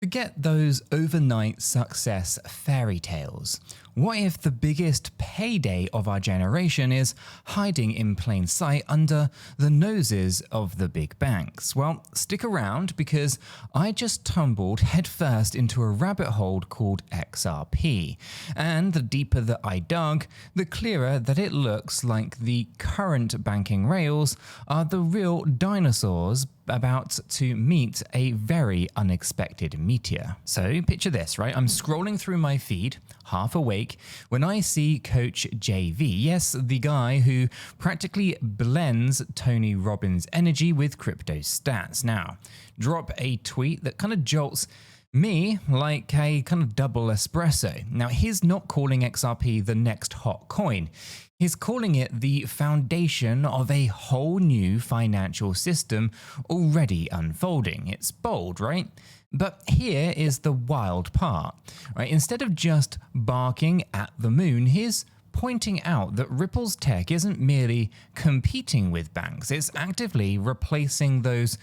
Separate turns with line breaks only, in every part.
Forget those overnight success fairy tales. What if the biggest payday of our generation is hiding in plain sight under the noses of the big banks? Well, stick around because I just tumbled headfirst into a rabbit hole called XRP. And the deeper that I dug, the clearer that it looks like the current banking rails are the real dinosaurs about to meet a very unexpected meteor. So picture this, right? I'm scrolling through my feed, half awake, when I see Coach JV, yes, the guy who practically blends Tony Robbins' energy with crypto stats. Now, drop a tweet that kind of jolts me like a kind of double espresso. Now, he's not calling XRP the next hot coin. He's calling it the foundation of a whole new financial system already unfolding. It's bold, right? But here is the wild part, right? Instead of just barking at the moon, he's pointing out that Ripple's tech isn't merely competing with banks, it's actively replacing those,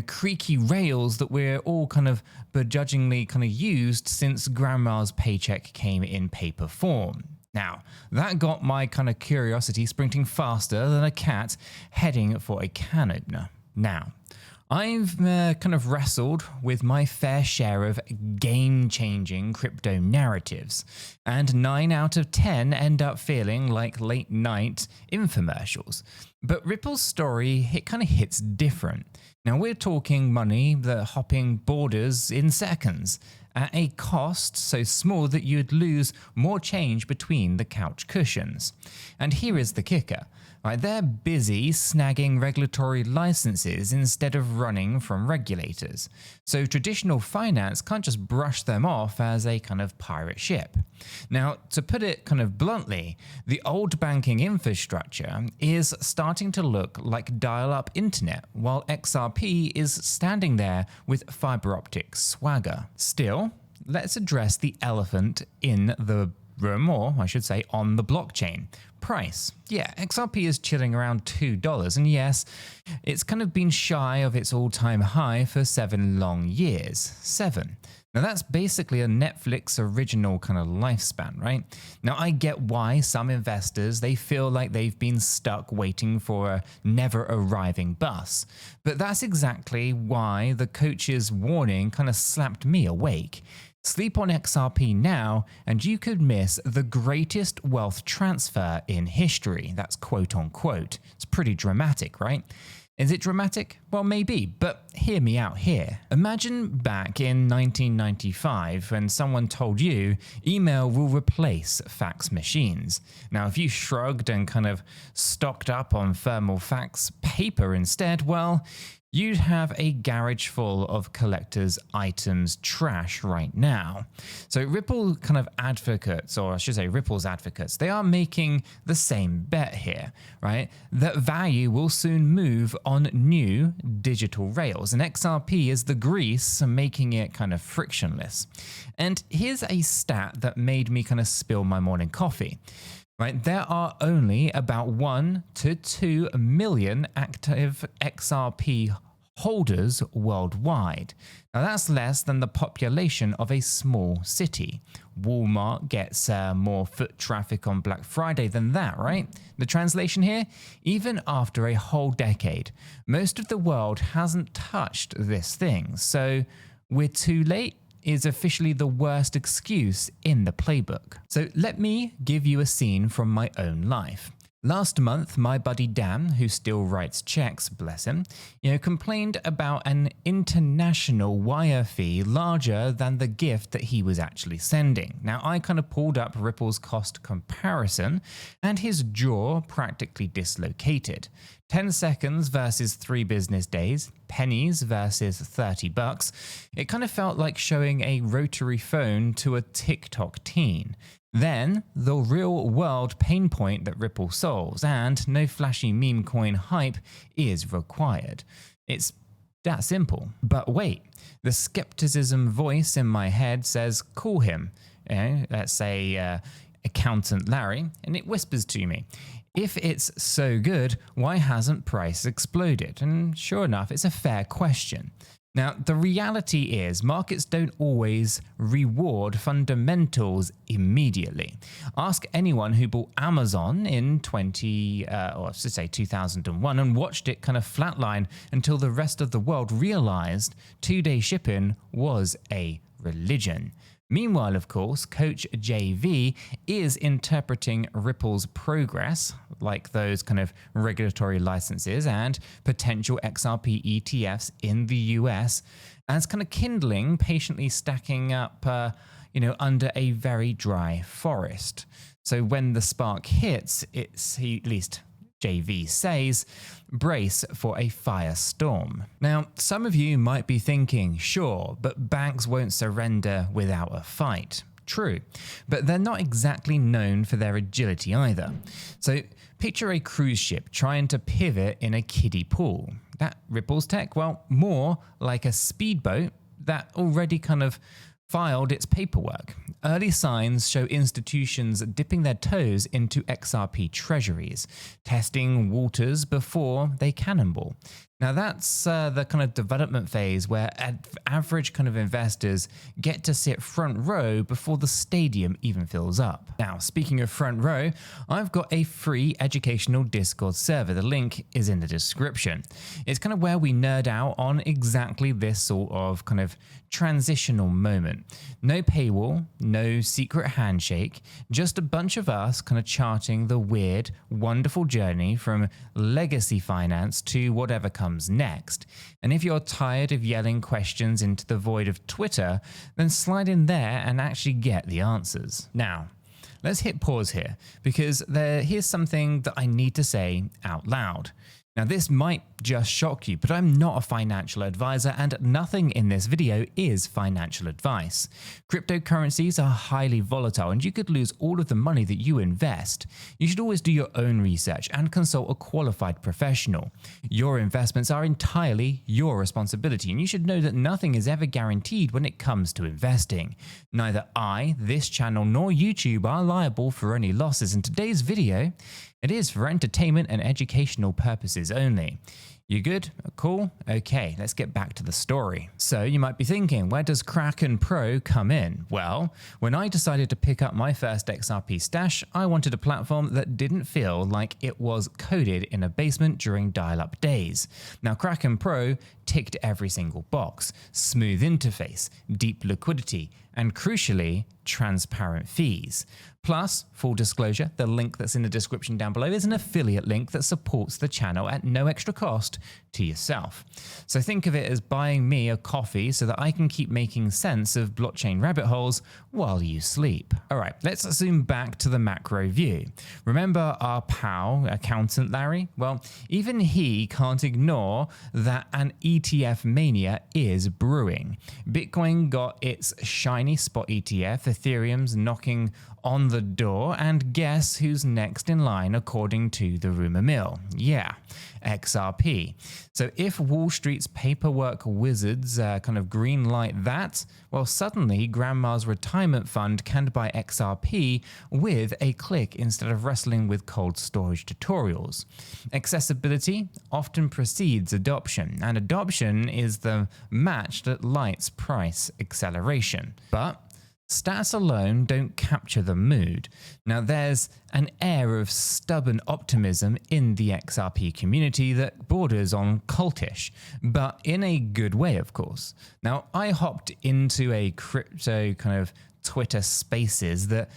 creaky rails that we're all kind of begrudgingly used since grandma's paycheck came in paper form. Now, that got my kind of curiosity sprinting faster than a cat heading for a can opener. Now, I've kind of wrestled with my fair share of game-changing crypto narratives, and 9 out of 10 end up feeling like late-night infomercials. But Ripple's story, it kind of hits different. Now, we're talking money that's hopping borders in seconds, at a cost so small that you'd lose more change between the couch cushions. And here is the kicker. Right, they're busy snagging regulatory licenses instead of running from regulators. So traditional finance can't just brush them off as a kind of pirate ship. Now, to put it kind of bluntly, the old banking infrastructure is starting to look like dial-up internet, while XRP is standing there with fiber-optic swagger. Still, let's address the elephant in the room, or I should say on the blockchain. Price. Yeah, XRP is chilling around $2, and yes, it's kind of been shy of its all-time high for 7 long years. 7. Now that's basically a Netflix original kind of lifespan, right? Now I get why some investors, they feel like they've been stuck waiting for a never arriving bus. But that's exactly why the coach's warning kind of slapped me awake. Sleep on XRP now, and you could miss the greatest wealth transfer in history. That's quote unquote. It's pretty dramatic, right? Is it dramatic? Well, maybe, but hear me out here. Imagine back in 1995 when someone told you email will replace fax machines. Now, if you shrugged and kind of stocked up on thermal fax paper instead, well, you'd have a garage full of collector's items trash right now. So Ripple kind of advocates, or I should say Ripple's advocates, they are making the same bet here, right? That value will soon move on new digital rails, and XRP is the grease making it kind of frictionless. And here's a stat that made me kind of spill my morning coffee. Right, there are only about 1 to 2 million active XRP holders worldwide. Now that's less than the population of a small city. Walmart gets more foot traffic on Black Friday than that, right? The translation here? Even after a whole decade, most of the world hasn't touched this thing. So we're too late is officially the worst excuse in the playbook. So let me give you a scene from my own life. Last month, my buddy Dan, who still writes checks, bless him, complained about an international wire fee larger than the gift that he was actually sending. Now, I kind of pulled up Ripple's cost comparison, and his jaw practically dislocated. 10 seconds versus 3 business days, pennies versus $30. It kind of felt like showing a rotary phone to a TikTok teen. Then, the real-world pain point that Ripple solves, and no flashy meme coin hype is required. It's that simple. But wait, the skepticism voice in my head says, call him. Let's say Accountant Larry, and it whispers to me, if it's so good, why hasn't price exploded? And sure enough, it's a fair question. Now, the reality is markets don't always reward fundamentals immediately. Ask anyone who bought Amazon in 2001 and watched it kind of flatline until the rest of the world realized 2-day shipping was a religion. Meanwhile, of course, Coach JV is interpreting Ripple's progress, like those kind of regulatory licenses and potential XRP ETFs in the US, as kind of kindling, patiently stacking up, under a very dry forest. So when the spark hits, it's, at least JV says, brace for a firestorm. Now, some of you might be thinking, sure, but banks won't surrender without a fight. True, but they're not exactly known for their agility either. So picture a cruise ship trying to pivot in a kiddie pool. That Ripple's tech, well, more like a speedboat that already kind of filed its paperwork. Early signs show institutions dipping their toes into XRP treasuries, testing waters before they cannonball. Now that's the kind of development phase where average kind of investors get to sit front row before the stadium even fills up. Now, speaking of front row, I've got a free educational Discord server. The link is in the description. It's kind of where we nerd out on exactly this sort of kind of transitional moment. No paywall, no secret handshake, just a bunch of us kind of charting the weird, wonderful journey from legacy finance to whatever comes next. And if you're tired of yelling questions into the void of Twitter, then slide in there and actually get the answers. Now, let's hit pause here, because here's something that I need to say out loud. Now, this might just shock you, but I'm not a financial advisor and nothing in this video is financial advice. Cryptocurrencies are highly volatile and you could lose all of the money that you invest. You should always do your own research and consult a qualified professional. Your investments are entirely your responsibility and you should know that nothing is ever guaranteed when it comes to investing. Neither I, this channel, nor YouTube are liable for any losses in today's video. It is for entertainment and educational purposes only. You good? Cool? Okay, let's get back to the story. So you might be thinking, where does Kraken Pro come in? Well, when I decided to pick up my first XRP stash, I wanted a platform that didn't feel like it was coded in a basement during dial-up days. Now, Kraken Pro ticked every single box: smooth interface, deep liquidity, and crucially, transparent fees. Plus, full disclosure, the link that's in the description down below is an affiliate link that supports the channel at no extra cost to yourself. So think of it as buying me a coffee so that I can keep making sense of blockchain rabbit holes while you sleep. All right, let's zoom back to the macro view. Remember our pal, accountant Larry? Well, even he can't ignore that an ETF mania is brewing. Bitcoin got its shiny spot ETF, Ethereum's knocking on the door, and guess who's next in line according to the rumor mill? Yeah, XRP. So if Wall Street's paperwork wizards kind of green light that, well, suddenly grandma's retirement fund can buy XRP with a click instead of wrestling with cold storage tutorials. Accessibility often precedes adoption, and adoption is the match that lights price acceleration. But stats alone don't capture the mood. Now, there's an air of stubborn optimism in the XRP community that borders on cultish, but in a good way, of course. Now, I hopped into a crypto kind of Twitter spaces that,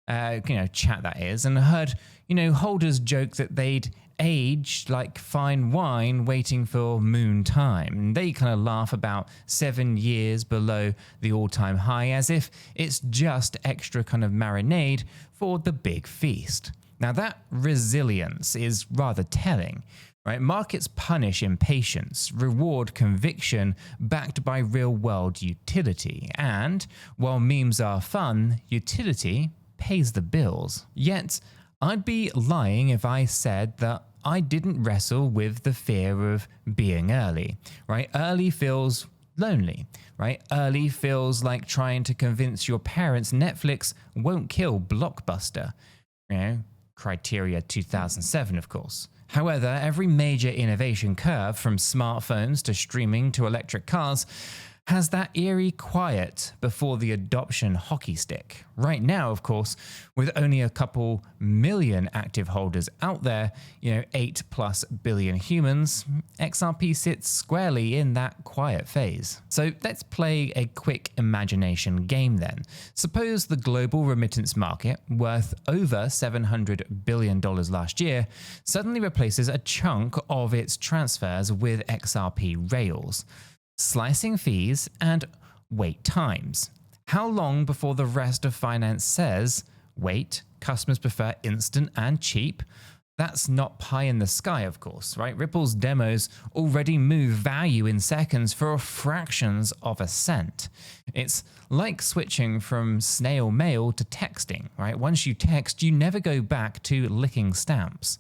chat that is, and heard, holders joke that they'd aged like fine wine waiting for moon time. And they kind of laugh about 7 years below the all-time high as if it's just extra kind of marinade for the big feast. Now that resilience is rather telling, right? Markets punish impatience, reward conviction backed by real-world utility. And while memes are fun, utility pays the bills. Yet, I'd be lying if I said that I didn't wrestle with the fear of being early, right? Early feels lonely, right? Early feels like trying to convince your parents Netflix won't kill Blockbuster. Criteria 2007, of course. However, every major innovation curve, from smartphones to streaming to electric cars, has that eerie quiet before the adoption hockey stick. Right now, of course, with only a couple million active holders out there, 8+ billion humans, XRP sits squarely in that quiet phase. So let's play a quick imagination game then. Suppose the global remittance market, worth over $700 billion last year, suddenly replaces a chunk of its transfers with XRP rails. Slicing fees and wait times. How long before the rest of finance says, wait, customers prefer instant and cheap? That's not pie in the sky, of course, right? Ripple's demos already move value in seconds for fractions of a cent. It's like switching from snail mail to texting, right? Once you text, you never go back to licking stamps.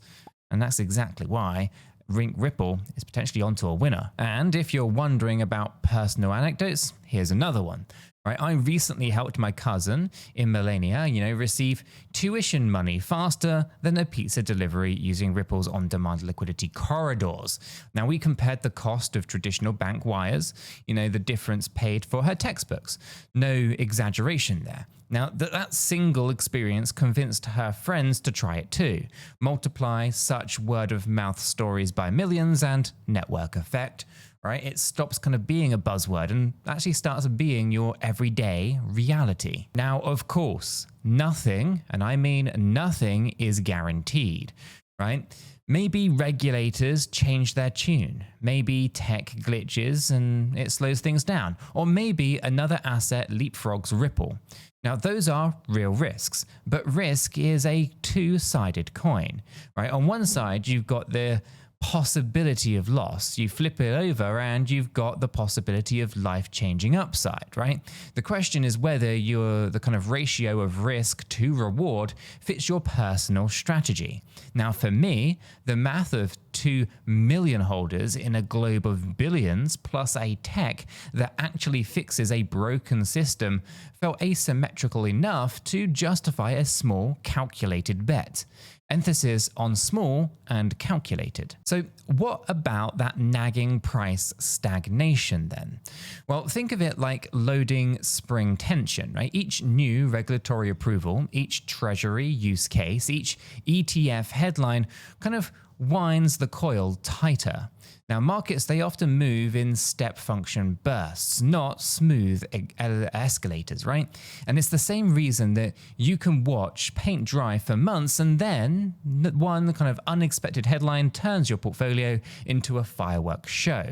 And that's exactly why Ripple is potentially onto a winner. And if you're wondering about personal anecdotes, here's another one. Right, I recently helped my cousin in Millennia, receive tuition money faster than a pizza delivery using Ripple's on-demand liquidity corridors. Now, we compared the cost of traditional bank wires, the difference paid for her textbooks. No exaggeration there. Now, that single experience convinced her friends to try it too. Multiply such word-of-mouth stories by millions and network effect. Right? It stops kind of being a buzzword and actually starts being your everyday reality. Now, of course, nothing, and I mean nothing, is guaranteed, right? Maybe regulators change their tune. Maybe tech glitches and it slows things down. Or maybe another asset leapfrogs Ripple. Now, those are real risks, but risk is a two-sided coin, right? On one side, you've got the possibility of loss. You flip it over and you've got the possibility of life-changing upside, right? The question is whether the kind of ratio of risk to reward fits your personal strategy. Now, for me, the math of 2 million holders in a globe of billions plus a tech that actually fixes a broken system felt asymmetrical enough to justify a small, calculated bet. Emphasis on small and calculated. So what about that nagging price stagnation then? Well, think of it like loading spring tension, right? Each new regulatory approval, each treasury use case, each ETF headline kind of winds the coil tighter. Now, markets, they often move in step function bursts, not smooth escalators, right? And it's the same reason that you can watch paint dry for months and then one kind of unexpected headline turns your portfolio into a fireworks show.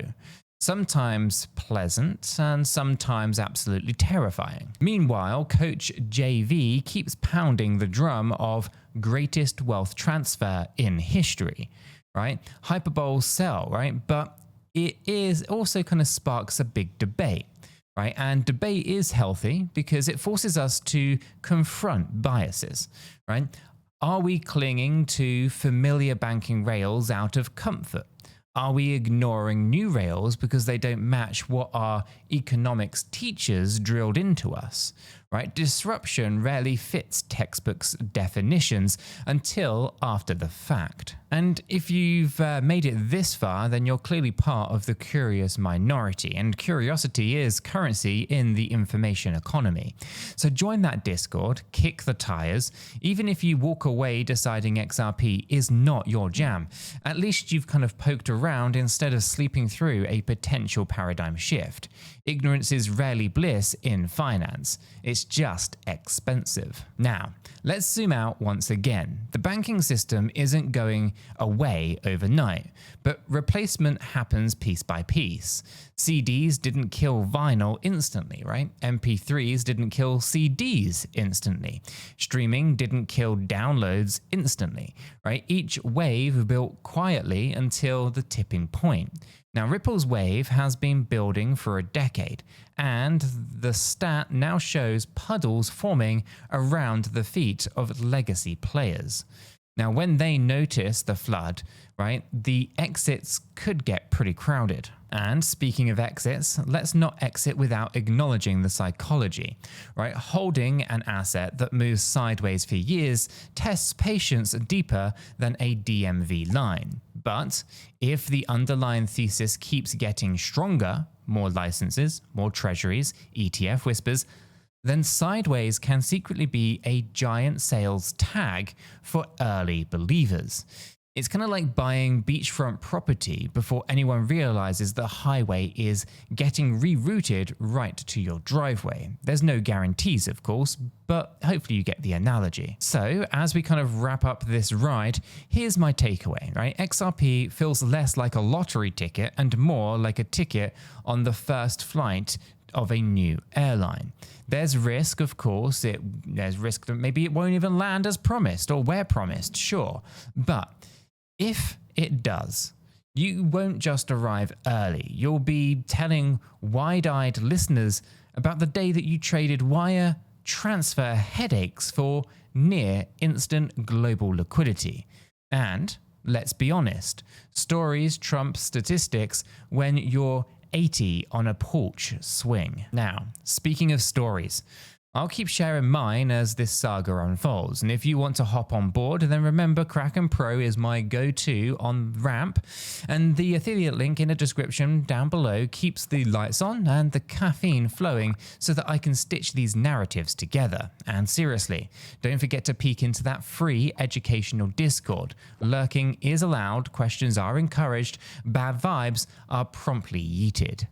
Sometimes pleasant and sometimes absolutely terrifying. Meanwhile, Coach JV keeps pounding the drum of greatest wealth transfer in history, right? Hyperbole sell, right? But it is also kind of sparks a big debate, right? And debate is healthy because it forces us to confront biases, right? Are we clinging to familiar banking rails out of comfort? Are we ignoring new rails because they don't match what our economics teachers drilled into us? Right? Disruption rarely fits textbooks' definitions until after the fact. And if you've made it this far, then you're clearly part of the curious minority, and curiosity is currency in the information economy. So join that Discord, kick the tires. Even if you walk away deciding XRP is not your jam, at least you've kind of poked around instead of sleeping through a potential paradigm shift. Ignorance is rarely bliss in finance. It's just expensive. Now, let's zoom out once again. The banking system isn't going away overnight, but replacement happens piece by piece. CDs didn't kill vinyl instantly, right? MP3s didn't kill CDs instantly. Streaming didn't kill downloads instantly, right? Each wave built quietly until the tipping point. Now, Ripple's wave has been building for a decade, and the stat now shows puddles forming around the feet of legacy players. Now, when they notice the flood, right, the exits could get pretty crowded. And speaking of exits, let's not exit without acknowledging the psychology, right? Holding an asset that moves sideways for years tests patience deeper than a DMV line. But if the underlying thesis keeps getting stronger, more licenses, more treasuries, ETF whispers, then sideways can secretly be a giant sales tag for early believers. It's kind of like buying beachfront property before anyone realizes the highway is getting rerouted right to your driveway. There's no guarantees, of course, but hopefully you get the analogy. So as we kind of wrap up this ride, here's my takeaway, right? XRP feels less like a lottery ticket and more like a ticket on the first flight of a new airline. There's risk, of course. There's risk that maybe it won't even land as promised or where promised, sure. But if it does, you won't just arrive early. You'll be telling wide-eyed listeners about the day that you traded wire transfer headaches for near instant global liquidity. And let's be honest, stories trump statistics when you're 80 on a porch swing. Now, speaking of stories, I'll keep sharing mine as this saga unfolds, and if you want to hop on board, then remember Kraken Pro is my go-to on Ramp, and the affiliate link in the description down below keeps the lights on and the caffeine flowing so that I can stitch these narratives together. And seriously, don't forget to peek into that free educational Discord. Lurking is allowed, questions are encouraged, bad vibes are promptly yeeted.